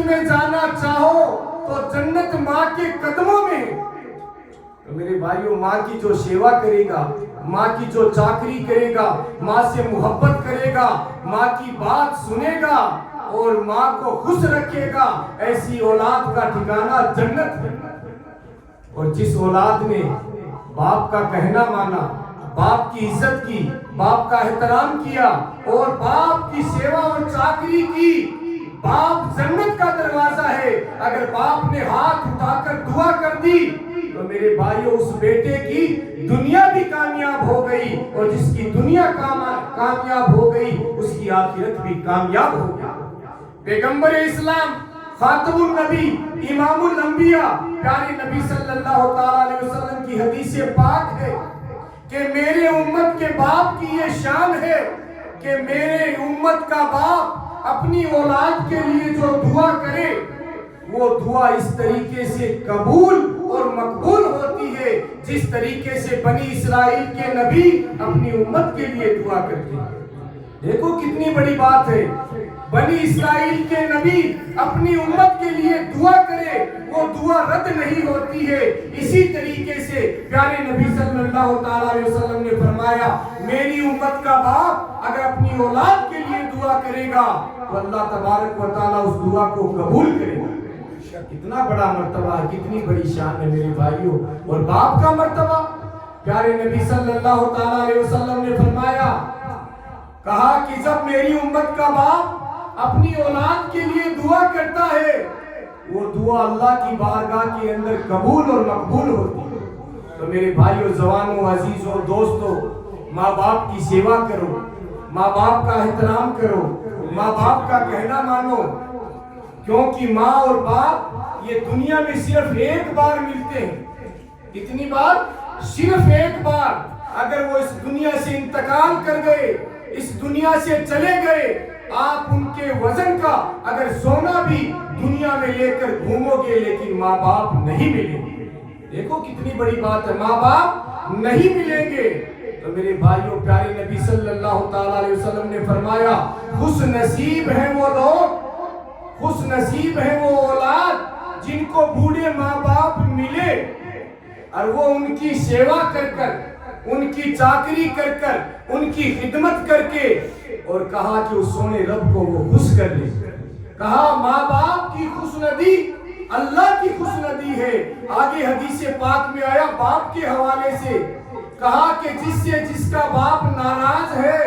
میں جانا چاہو تو جنت ماں کے قدموں میں۔ تو میرے بھائیوں، ماں کی جو سیوا کرے گا، ماں کی جو چاکری کرے گا، ماں سے محبت کرے گا، ماں کی بات سنے گا اور ماں کو خوش رکھے گا، ایسی اولاد کا ٹھکانہ جنت ہے۔ اور جس اولاد نے باپ کا کہنا مانا، باپ کی عزت کی، باپ کا احترام کیا اور باپ کی سیوا اور چاکری کی، باپ جنت کا دروازہ ہے۔ اگر باپ نے ہاتھ اٹھا کر دعا کر دی تو میرے بھائیوں، اس بیٹے کی دنیا بھی کامیاب ہو گئی، اور جس کی دنیا کامیاب ہو گئی اس کی آخرت بھی کامیاب ہو گئی۔ پیغمبر اسلام، خاتم النبی، امام الانبیاء، پیارے نبی صلی اللہ علیہ وسلم کی حدیث پاک ہے کہ میرے امت کے باپ کی یہ شان ہے کہ میرے امت کا باپ اپنی اولاد کے لیے جو دعا کرے وہ دعا اس طریقے سے قبول اور مقبول ہوتی ہے جس طریقے سے بنی اسرائیل کے نبی اپنی امت کے لیے دعا کرتے ہیں۔ دیکھو کتنی بڑی بات ہے، بنی اسرائیل کے نبی اپنی امت کے لیے دعا کرے، وہ دعا رد نہیں ہوتی ہے۔ اسی طریقے سے پیارے نبی صلی اللہ علیہ وسلم نے فرمایا، میری امت کا باپ اگر اپنی اولاد کے لیے دعا کرے گا تو اللہ تبارک و تعالیٰ اس دعا کو قبول کرے گا۔ کتنا بڑا مرتبہ ہے، کتنی بڑی شان ہے میرے بھائیوں۔ اور باپ کا مرتبہ، پیارے نبی صلی اللہ علیہ وسلم نے فرمایا، کہا کہ جب میری امت کا باپ اپنی اولاد کے لیے دعا کرتا ہے وہ دعا اللہ کی بارگاہ کے اندر قبول اور مقبول ہوتی ہے۔ تو میرے بھائیوں، جوانوں، عزیزوں، دوستوں، ماں باپ کی سیوا کرو، ماں باپ کا احترام کرو، ماں باپ کا کہنا مانو، کیونکہ ماں اور باپ یہ دنیا میں صرف ایک بار ملتے ہیں۔ کتنی بار؟ صرف ایک بار۔ اگر وہ اس دنیا سے انتقال کر گئے، اس دنیا سے چلے گئے، آپ ان کے وزن کا اگر سونا بھی دنیا میں لے کر گھومو گے لیکن ماں باپ نہیں ملیں گے۔ دیکھو کتنی بڑی بات ہے، ماں باپ نہیں ملیں گے۔ تو میرے بھائیوں، پیارے نبی صلی اللہ علیہ وسلم نے فرمایا، خوش نصیب ہیں وہ لوگ، خوش نصیب ہیں وہ اولاد جن کو بوڑھے ماں باپ ملے اور وہ ان کی سیوا کر کر، ان کی چاکری کر کر، ان کی خدمت کر کے، اور کہا کہ اس سونے رب کو وہ خوش کر لے۔ کہا ماں باپ کی خوشندی اللہ کی خوشندی ہے۔ آگے حدیث پاک میں آیا باپ کے حوالے سے، کہا کہ جس کا باپ ناراض ہے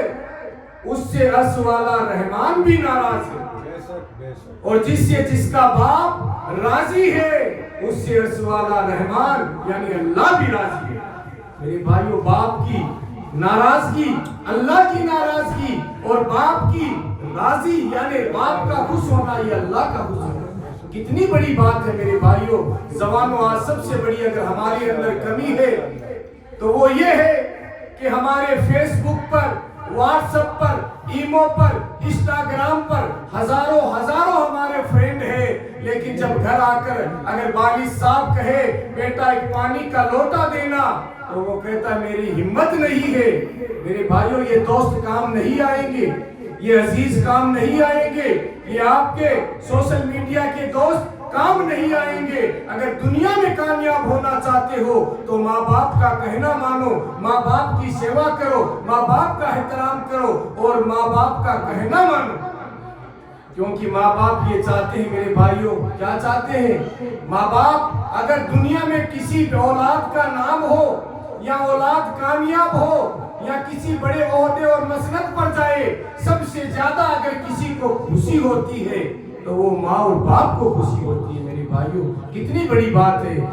اس سے عرش والا رحمان بھی ناراض ہے، اور جس کا باپ راضی ہے اس سے عرش والا رحمان یعنی اللہ بھی راضی ہے۔ میرے بھائیوں، باپ کی ناراضگی اللہ کی ناراضگی اور باپ کی راضی یعنی باپ کا خوش ہونا یہ اللہ کا خوش ہونا۔ کتنی بڑی بات ہے میرے بھائیوں۔ جوانوں، آج سب سے بڑی اگر ہمارے اندر کمی ہے تو وہ یہ ہے کہ ہمارے فیس بک پر، واٹس ایپ پر، ایمو پر، انسٹاگرام پر ہزاروں ہمارے فرینڈ ہیں، لیکن جب گھر آ کر اگر والد صاحب کہے بیٹا ایک پانی کا لوٹا دینا تو وہ کہتا میری ہمت نہیں ہے۔ میرے بھائیوں، یہ دوست کام نہیں آئیں گے، یہ عزیز کام نہیں آئیں گے، یہ آپ کے سوشل میڈیا کے دوست کام نہیں آئیں گے۔ اگر دنیا میں کامیاب ہونا چاہتے ہو تو ماں باپ کا کہنا مانو، ماں باپ کی سیوا کرو، ماں باپ کا احترام کرو اور ماں باپ کا کہنا مانو، کیونکہ ماں باپ یہ چاہتے ہیں میرے بھائیوں، کیا چاہتے ہیں؟ ماں باپ اگر دنیا میں کسی اولاد کا نام ہو یا اولاد کامیاب ہو یا کسی بڑے عہدے اور مسند پر جائے، سب سے زیادہ اگر کسی کو خوشی ہوتی ہے تو وہ ماں اور باپ کو خوشی ہوتی ہے۔ میرے بھائیوں، کتنی بڑی بات ہے۔